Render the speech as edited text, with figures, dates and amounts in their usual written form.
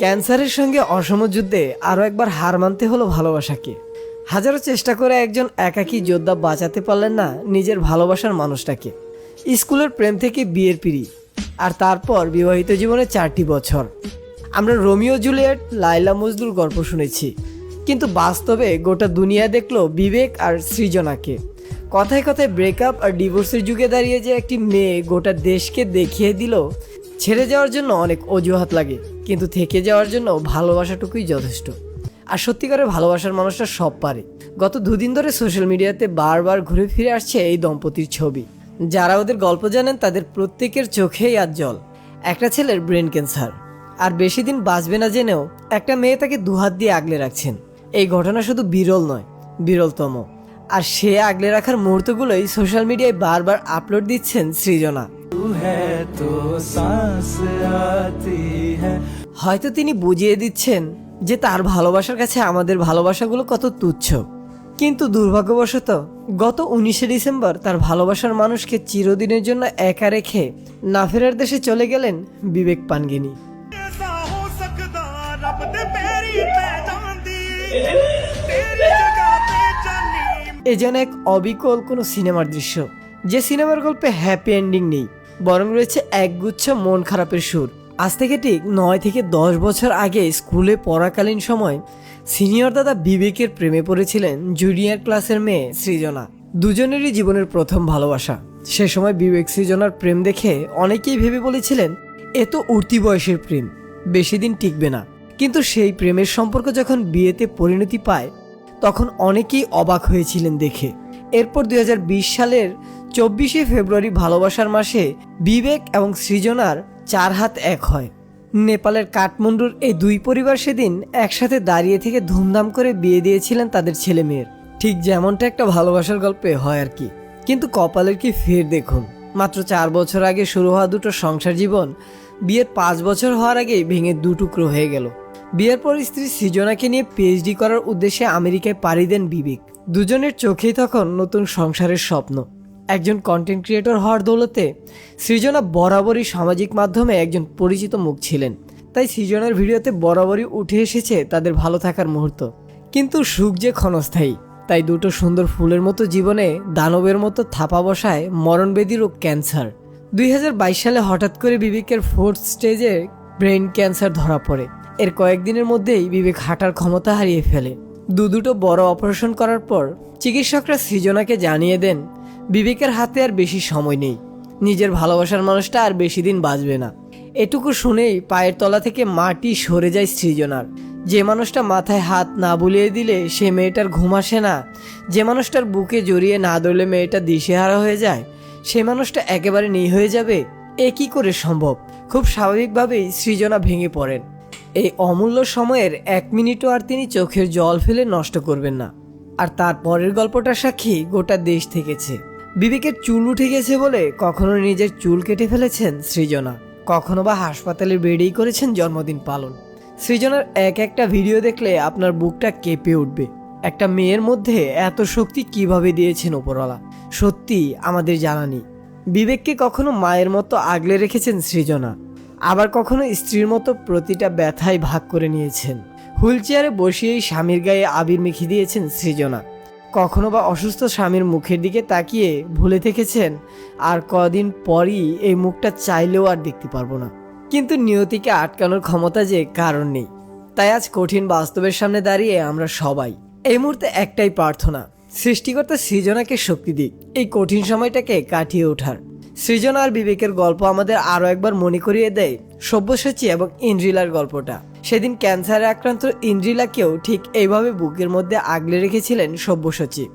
ক্যান্সারের সঙ্গে অসম যুদ্ধে আরও একবার হার মানতে হলো ভালোবাসাকে। হাজারো চেষ্টা করে একজন একাকী যোদ্ধা বাঁচাতে পারলেন না নিজের ভালোবাসার মানুষটাকে। স্কুলের প্রেম থেকে বিয়ের পিড়ি, আর তারপর বিবাহিত জীবনে 4টি বছর। আমরা রোমিও জুলিয়েট, লাইলা মজনুর গল্প শুনেছি, কিন্তু বাস্তবে গোটা দুনিয়া দেখলো বিবেক আর সৃজনাকে। কথায় কথায় ব্রেকআপ আর ডিভোর্সের যুগে দাঁড়িয়ে যে একটি মেয়ে গোটা দেশকে দেখিয়ে দিল ছেড়ে যাওয়ার জন্য অনেক অজুহাত লাগে, কিন্তু থেকে যাওয়ার জন্য ভালোবাসাটুকুই যথেষ্ট। আর সত্যিকারের ভালোবাসার মানুষটা সব পারে। গত দুদিন ধরে সোশ্যাল মিডিয়াতে বারবার ঘুরে ফিরে আসছে এই দম্পতির ছবি। যারা ওদের গল্প জানেন তাদের প্রত্যেকের চোখেই আজ জল। একটা ছেলের ব্রেন ক্যান্সার, আর বেশি দিন বাঁচবে না জেনেও একটা মেয়ে তাকে দুহাত দিয়ে আগলে রাখছেন। এই ঘটনা শুধু বিরল নয়, বিরলতম। আর সে আগলে রাখার মুহূর্তগুলোই সোশ্যাল মিডিয়ায় বারবার আপলোড দিচ্ছেন সৃজনা। হয়তো তিনি বুঝিয়ে দিচ্ছেন যে তার ভালোবাসার কাছে আমাদের ভালোবাসাগুলো কত তুচ্ছ। কিন্তু দুর্ভাগ্যবশত গত 19শে ডিসেম্বর তার ভালোবাসার মানুষকে চিরদিনের জন্য একা রেখে না ফেরার দেশে চলে গেলেন বিবেক পানগিনী। এ যেন এক অবিকল কোনো সিনেমার দৃশ্য, যে সিনেমার গল্পে হ্যাপি এন্ডিং নেই, বরং রয়েছে একগুচ্ছ মন খারাপের সুর। আজ থেকে ঠিক 9 থেকে 10 বছর আগে স্কুলে পড়াকালীন সময় সিনিয়র দাদা বিবেকের প্রেমে পড়েছিলেন জুনিয়র ক্লাসের মেয়ে সৃজনা। দুজনেরই জীবনের প্রথম ভালোবাসা। সে সময় বিবেক সৃজনার প্রেম দেখে অনেকেই ভেবে বলেছিলেন এ তো উঠতি বয়সের প্রেম, বেশি দিন টিকবে না। কিন্তু সেই প্রেমের সম্পর্ক যখন বিয়েতে পরিণতি পায় তখন অনেকেই অবাক হয়েছিলেন দেখে। এরপর 2020 সালের 24শে ফেব্রুয়ারি ভালোবাসার মাসে বিবেক এবং সৃজনার 4 হাত এক হয়। নেপালের কাঠমান্ডুর এই দুই পরিবার সেদিন একসাথে দাঁড়িয়ে থেকে ধুমধাম করে বিয়ে দিয়েছিলেন তাদের ছেলে মেয়ের। ঠিক যেমনটা একটা ভালোবাসার গল্পে হয় আর কি। কিন্তু কপালের কি ফের দেখুন, মাত্র 4 বছর আগে শুরু হওয়া দুটো সংসার জীবন বিয়ের 5 বছর হওয়ার আগেই ভেঙে দুটুকরো হয়ে গেল। বিয়ের পর স্ত্রী সৃজনাকে নিয়ে পিএইচডি করার উদ্দেশ্যে আমেরিকায় পাড়ি দেন বিবেক। দুজনের চোখেই তখন নতুন সংসারের স্বপ্ন। একজন কন্টেন্ট ক্রিয়েটর হওয়ার দৌলতে সৃজনা বরাবরই সামাজিক মাধ্যমে একজন পরিচিত মুখ ছিলেন, তাই সৃজনার ভিডিওতে বরাবরই উঠে এসেছে তাদের ভালো থাকার মুহূর্ত। কিন্তু সুখ যে ক্ষণস্থায়ী, তাই দুটো সুন্দর ফুলের মতো জীবনে দানবের মতো থাপা বসায় মরণবেদী রোগ ক্যান্সার। 2022 সালে হঠাৎ করে বিবেকের 4th স্টেজে ব্রেন ক্যান্সার ধরা পড়ে। এর কয়েকদিনের মধ্যেই বিবেক হাঁটার ক্ষমতা হারিয়ে ফেলে। দুটো বড় অপারেশন করার পর চিকিৎসকরা সৃজনাকে জানিয়ে দেন বিবেকের হাতে আর বেশি সময় নেই, নিজের ভালোবাসার মানুষটা আর বেশি দিন বাঁচবে না। এটুকু শুনেই পায়ের তলা থেকে মাটি সরে যায় সৃজনার। যে মানুষটা মাথায় হাত না বুলিয়ে দিলে সে মেয়েটার ঘুম আসে না, যে মানুষটার বুকে জড়িয়ে না ধরলে মেয়েটা দিশেহারা হয়ে যায়, সে মানুষটা একেবারে নেই হয়ে যাবে, এ কি করে সম্ভব? খুব স্বাভাবিকভাবেই সৃজনা ভেঙে পড়েন। এই অমূল্য সময়ের 1 মিনিটও আর তিনি চোখের জল ফেলে নষ্ট করবেন না। আর তারপরের গল্পটা সাক্ষী গোটা দেশ থেকেছে। বিবেকের চুল উঠে গেছে বলে কখনো নিজের চুল কেটে ফেলেছেন সৃজনা, কখনো বা হাসপাতালের বেডেই করেছেন জন্মদিন পালন। সৃজনার একটা ভিডিও দেখলে আপনার বুকটা কেঁপে উঠবে। একটা মেয়ের মধ্যে এত শক্তি কিভাবে দিয়েছেন ওপরওয়ালা, সত্যি আমাদের জানা নেই। বিবেককে কখনো মায়ের মতো আগলে রেখেছেন সৃজনা, আবার কখনো স্ত্রীর মতো প্রতিটা ব্যথায় ভাগ করে নিয়েছেন। হুইল চেয়ারে বসিয়েই স্বামীর গায়ে আবির মেখে দিয়েছেন সৃজনা। কখনো বা অসুস্থ স্বামীর মুখের দিকে তাকিয়ে ভুলে থেকেছেন আর কদিন পরই এই মুখটা চাইলেও আর দেখতে পারবো না। কিন্তু নিয়তিকে আটকানোর ক্ষমতা যে কারণ নেই। তাই আজ কঠিন বাস্তবের সামনে দাঁড়িয়ে আমরা সবাই এই মুহূর্তে একটাই প্রার্থনা, সৃষ্টিকর্তা সৃজনাকে শক্তি দিক এই কঠিন সময়টাকে কাটিয়ে ওঠার। সৃজনা আর বিবেকের গল্প আমাদের আরও একবার মনে করিয়ে দেয় সব্যসাচী এবং ইন্দ্রিলার গল্পটা। সেদিন ক্যান্সারে আক্রান্ত ইন্দ্রিলাকেও ঠিক এইভাবে বুকের মধ্যে আগলে রেখেছিলেন সব্যসাচী।